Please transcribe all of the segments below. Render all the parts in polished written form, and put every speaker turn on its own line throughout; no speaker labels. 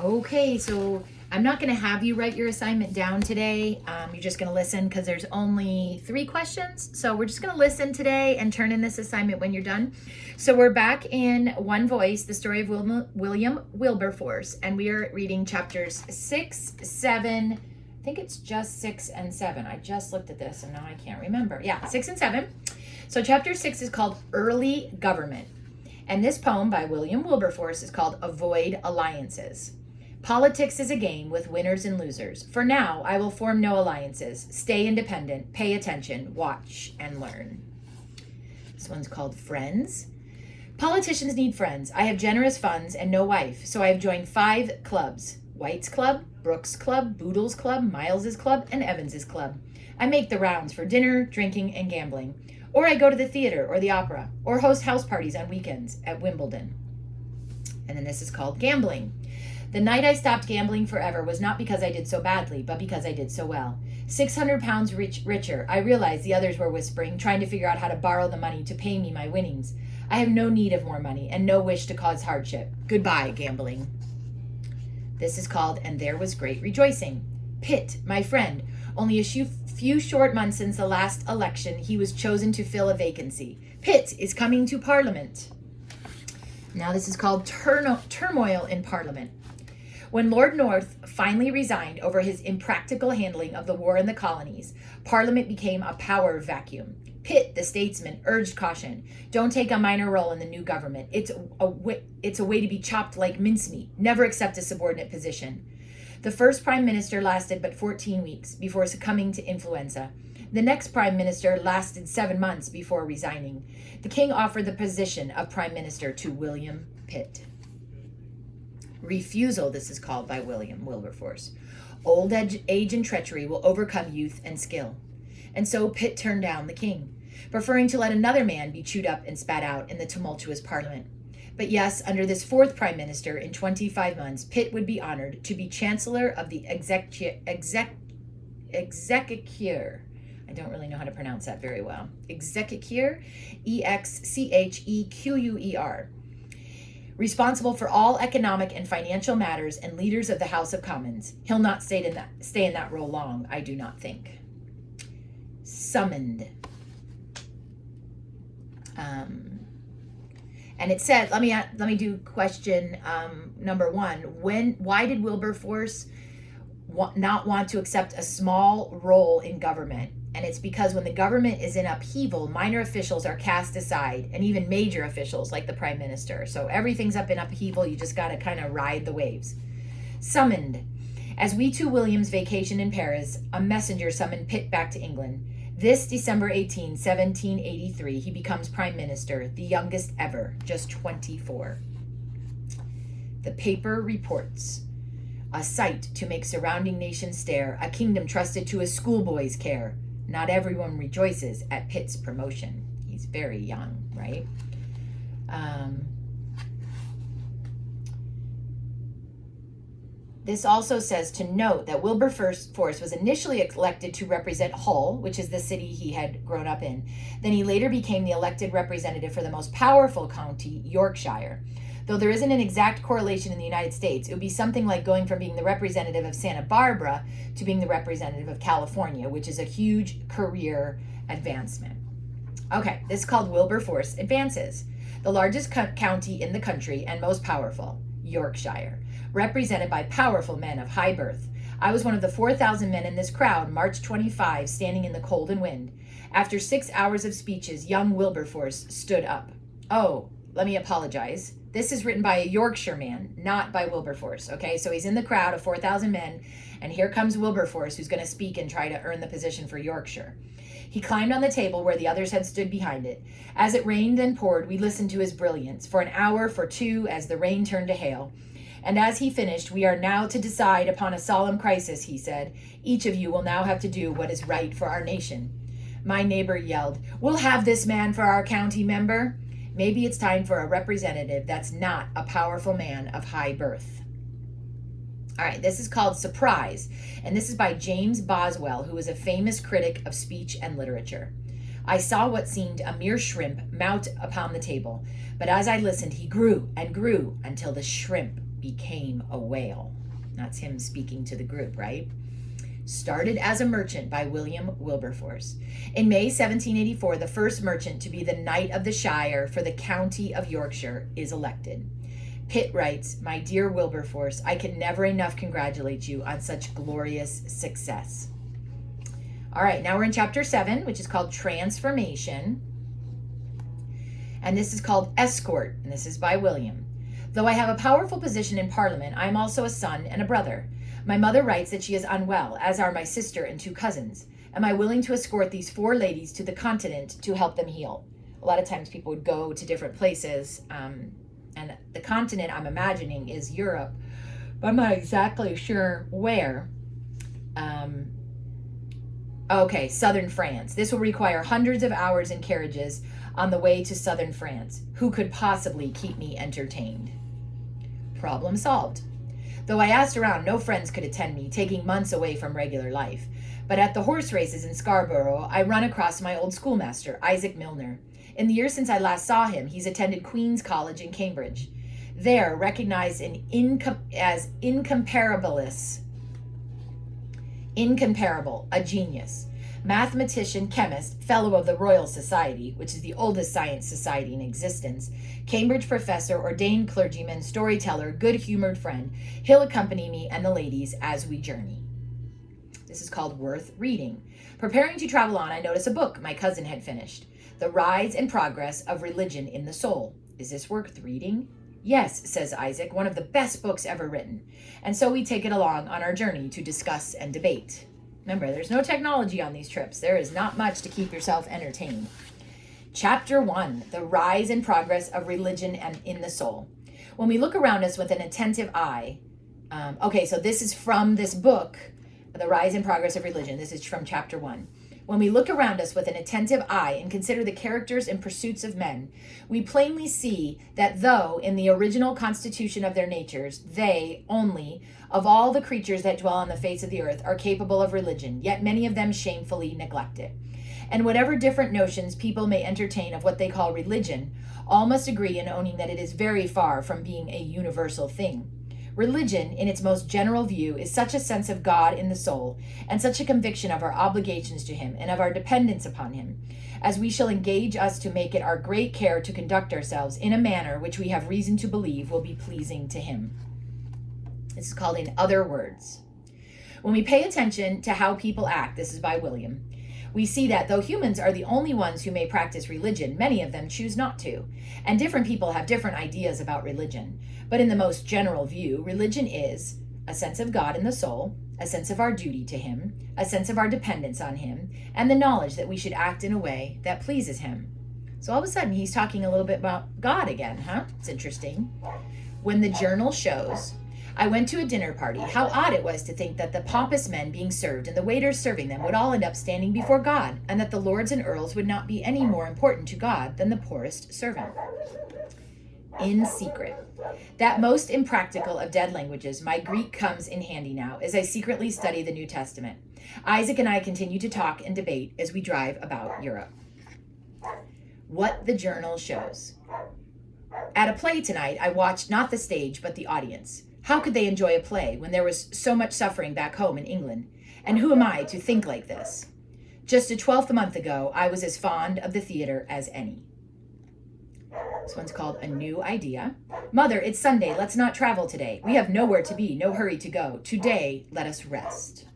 Okay, so I'm not going to have you write your assignment down today. You're just going to listen because there's only 3 questions. So we're just going to listen today and turn in this assignment when you're done. So we're back in One Voice, the story of William Wilberforce, and we are reading chapters 6, 7, I think it's just 6 and 7. I just looked at this and now I can't remember. Yeah, 6 and 7. So chapter 6 is called Early Government. And this poem by William Wilberforce is called Avoid Alliances. Politics is a game with winners and losers. For now, I will form no alliances. Stay independent, pay attention, watch, and learn. This one's called Friends. Politicians need friends. I have generous funds and no wife, so I have joined 5 clubs. White's Club, Brooks Club, Boodle's Club, Miles's Club, and Evans's Club. I make the rounds for dinner, drinking, and gambling. Or I go to the theater or the opera, or host house parties on weekends at Wimbledon. And then this is called Gambling. The night I stopped gambling forever was not because I did so badly, but because I did so well. 600 pounds richer, I realized the others were whispering, trying to figure out how to borrow the money to pay me my winnings. I have no need of more money and no wish to cause hardship. Goodbye, gambling. This is called And There Was Great Rejoicing. Pitt, my friend, only a few short months since the last election, he was chosen to fill a vacancy. Pitt is coming to Parliament. Now this is called Turmoil in Parliament. When Lord North finally resigned over his impractical handling of the war in the colonies, Parliament became a power vacuum. Pitt, the statesman, urged caution. Don't take a minor role in the new government. It's a way to be chopped like mincemeat. Never accept a subordinate position. The first prime minister lasted but 14 weeks before succumbing to influenza. The next prime minister lasted 7 months before resigning. The king offered the position of prime minister to William Pitt. Refusal, this is called by William Wilberforce. Old age and treachery will overcome youth and skill. And so Pitt turned down the king, preferring to let another man be chewed up and spat out in the tumultuous parliament. But yes, under this 4th prime minister in 25 months, Pitt would be honored to be chancellor of the executure. I don't really know how to pronounce that very well. Executure, Exchequer. Responsible for all economic and financial matters and leaders of the House of Commons. He'll not stay in that role long, I do not think. Summoned. And it said, let me do question number 1. Why did Wilberforce not want to accept a small role in government? And it's because when the government is in upheaval, minor officials are cast aside, and even major officials like the prime minister. So everything's up in upheaval. You just got to kind of ride the waves. Summoned. As we 2 Williams vacation in Paris, a messenger summoned Pitt back to England. This December 18, 1783, he becomes prime minister, the youngest ever, just 24. The paper reports. A sight to make surrounding nations stare, a kingdom trusted to a schoolboy's care. Not everyone rejoices at Pitt's promotion. He's very young, right? This also says to note that Wilberforce was initially elected to represent Hull, which is the city he had grown up in. Then he later became the elected representative for the most powerful county, Yorkshire. Though there isn't an exact correlation in the United States, it would be something like going from being the representative of Santa Barbara to being the representative of California, which is a huge career advancement. Okay, this is called Wilberforce Advances. The largest county in the country and most powerful, Yorkshire, represented by powerful men of high birth. I was one of the 4,000 men in this crowd, March 25, standing in the cold and wind. After 6 hours of speeches, young Wilberforce stood up. Oh, let me apologize. This is written by a Yorkshire man, not by Wilberforce, okay? So he's in the crowd of 4,000 men, and here comes Wilberforce, who's going to speak and try to earn the position for Yorkshire. He climbed on the table where the others had stood behind it. As it rained and poured, we listened to his brilliance. For an hour, for 2, as the rain turned to hail. And as he finished, we are now to decide upon a solemn crisis, he said. Each of you will now have to do what is right for our nation. My neighbor yelled, "We'll have this man for our county member." Maybe it's time for a representative that's not a powerful man of high birth. All right, this is called Surprise, and this is by James Boswell, who was a famous critic of speech and literature. I saw what seemed a mere shrimp mount upon the table, but as I listened, he grew and grew until the shrimp became a whale. That's him speaking to the group, right? Started as a merchant by William Wilberforce. In May 1784, the first merchant to be the Knight of the Shire for the county of Yorkshire is elected. Pitt writes, "My dear Wilberforce, I can never enough congratulate you on such glorious success." All right, now we're in chapter 7, which is called Transformation. And this is called Escort, and this is by William. "Though I have a powerful position in Parliament, I am also a son and a brother. My mother writes that she is unwell, as are my sister and 2 cousins. Am I willing to escort these 4 ladies to the continent to help them heal?" A lot of times people would go to different places, and the continent I'm imagining is Europe, but I'm not exactly sure where. Okay, southern France. This will require hundreds of hours in carriages on the way to southern France. Who could possibly keep me entertained? Problem solved. Though I asked around, no friends could attend me, taking months away from regular life. But at the horse races in Scarborough, I run across my old schoolmaster, Isaac Milner. In the year since I last saw him, he's attended Queen's College in Cambridge. There, recognized as incomparable, a genius. Mathematician, chemist, fellow of the Royal Society, which is the oldest science society in existence, Cambridge professor, ordained clergyman, storyteller, good-humored friend, he'll accompany me and the ladies as we journey. This is called Worth Reading. Preparing to travel on, I notice a book my cousin had finished, The Rise and Progress of Religion in the Soul. Is this worth reading? Yes, says Isaac, one of the best books ever written. And so we take it along on our journey to discuss and debate. Remember, there's no technology on these trips. There is not much to keep yourself entertained. Chapter 1, The Rise and Progress of Religion and in the Soul. When we look around us with an attentive eye, so this is from this book, The Rise and Progress of Religion. This is from chapter 1. When we look around us with an attentive eye and consider the characters and pursuits of men, we plainly see that though in the original constitution of their natures, they only, of all the creatures that dwell on the face of the earth, are capable of religion, yet many of them shamefully neglect it. And whatever different notions people may entertain of what they call religion, all must agree in owning that it is very far from being a universal thing. Religion, in its most general view, is such a sense of God in the soul, and such a conviction of our obligations to him and of our dependence upon him, as we shall engage us to make it our great care to conduct ourselves in a manner which we have reason to believe will be pleasing to him. This is called In Other Words. When we pay attention to how people act, this is by William, we see that though humans are the only ones who may practice religion, many of them choose not to, and different people have different ideas about religion. But in the most general view, religion is a sense of God in the soul, a sense of our duty to him, a sense of our dependence on him, and the knowledge that we should act in a way that pleases him. So all of a sudden, he's talking a little bit about God again, huh? It's interesting. When the journal shows, I went to a dinner party. How odd it was to think that the pompous men being served and the waiters serving them would all end up standing before God, and that the lords and earls would not be any more important to God than the poorest servant. In secret. That most impractical of dead languages, my Greek comes in handy now as I secretly study the New Testament. Isaac and I continue to talk and debate as we drive about Europe. What the journal shows. At a play tonight, I watched not the stage, but the audience. How could they enjoy a play when there was so much suffering back home in England? And who am I to think like this? Just a 12th month ago, I was as fond of the theater as any. This one's called A New Idea. Mother, it's Sunday. Let's not travel today. We have nowhere to be, no hurry to go. Today, let us rest.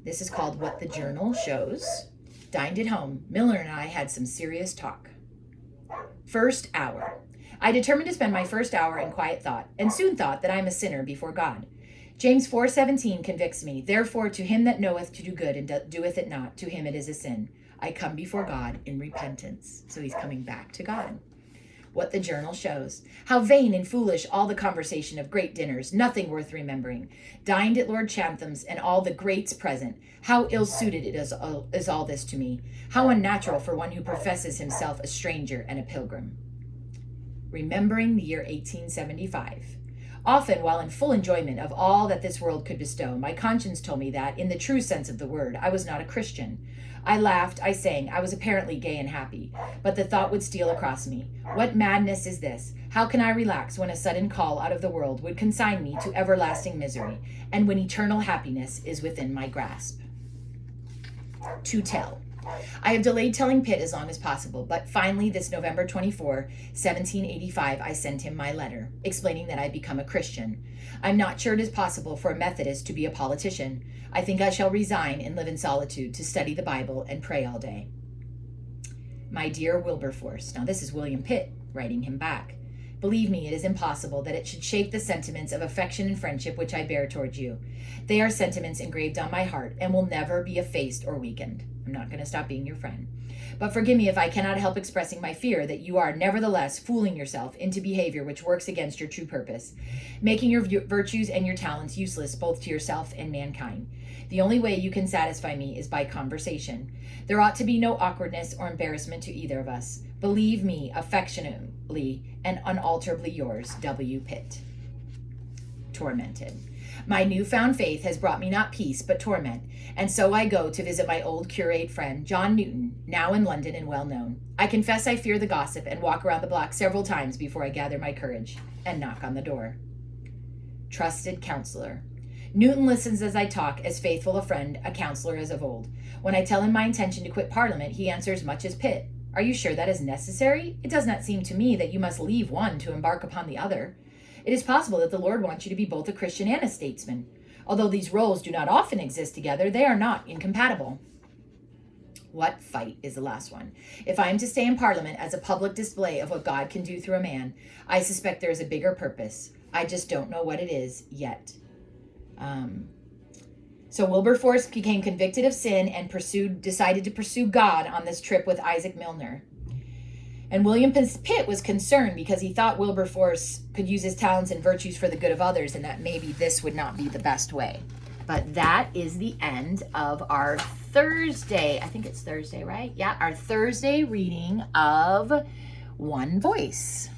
This is called What the Journal Shows. Dined at home. Miller and I had some serious talk. First hour. I determined to spend my first hour in quiet thought, and soon thought that I am a sinner before God. James 4:17 convicts me. Therefore, to him that knoweth to do good and doeth it not, to him it is a sin. I come before God in repentance. So he's coming back to God. What the journal shows. How vain and foolish all the conversation of great dinners, nothing worth remembering. Dined at Lord Chatham's and all the greats present. How ill-suited it is all this to me. How unnatural for one who professes himself a stranger and a pilgrim. Remembering the year 1875. Often, while in full enjoyment of all that this world could bestow, my conscience told me that, in the true sense of the word, I was not a Christian. I laughed, I sang, I was apparently gay and happy. But the thought would steal across me. What madness is this? How can I relax when a sudden call out of the world would consign me to everlasting misery, and when eternal happiness is within my grasp? To tell. I have delayed telling Pitt as long as possible, but finally this November 24, 1785, I sent him my letter, explaining that I'd become a Christian. I'm not sure it is possible for a Methodist to be a politician. I think I shall resign and live in solitude to study the Bible and pray all day. My dear Wilberforce, now this is William Pitt writing him back. Believe me, it is impossible that it should shake the sentiments of affection and friendship which I bear towards you. They are sentiments engraved on my heart and will never be effaced or weakened. I'm not going to stop being your friend. But forgive me if I cannot help expressing my fear that you are nevertheless fooling yourself into behavior which works against your true purpose, making your virtues and your talents useless both to yourself and mankind. The only way you can satisfy me is by conversation. There ought to be no awkwardness or embarrassment to either of us. Believe me, affectionately and unalterably yours, W. Pitt. Tormented. My newfound faith has brought me not peace, but torment, and so I go to visit my old curate friend, John Newton, now in London and well known. I confess I fear the gossip and walk around the block several times before I gather my courage and knock on the door. Trusted counselor. Newton listens as I talk, as faithful a friend, a counselor as of old. When I tell him my intention to quit Parliament, he answers much as Pitt. Are you sure that is necessary? It does not seem to me that you must leave one to embark upon the other. It is possible that the Lord wants you to be both a Christian and a statesman. Although these roles do not often exist together, they are not incompatible. What fight is the last one? If I am to stay in Parliament as a public display of what God can do through a man, I suspect there is a bigger purpose. I just don't know what it is yet. So Wilberforce became convicted of sin and decided to pursue God on this trip with Isaac Milner. And William Pitt was concerned because he thought Wilberforce could use his talents and virtues for the good of others, and that maybe this would not be the best way. But that is the end of our Thursday. I think it's Thursday, right? Yeah, our Thursday reading of One Voice.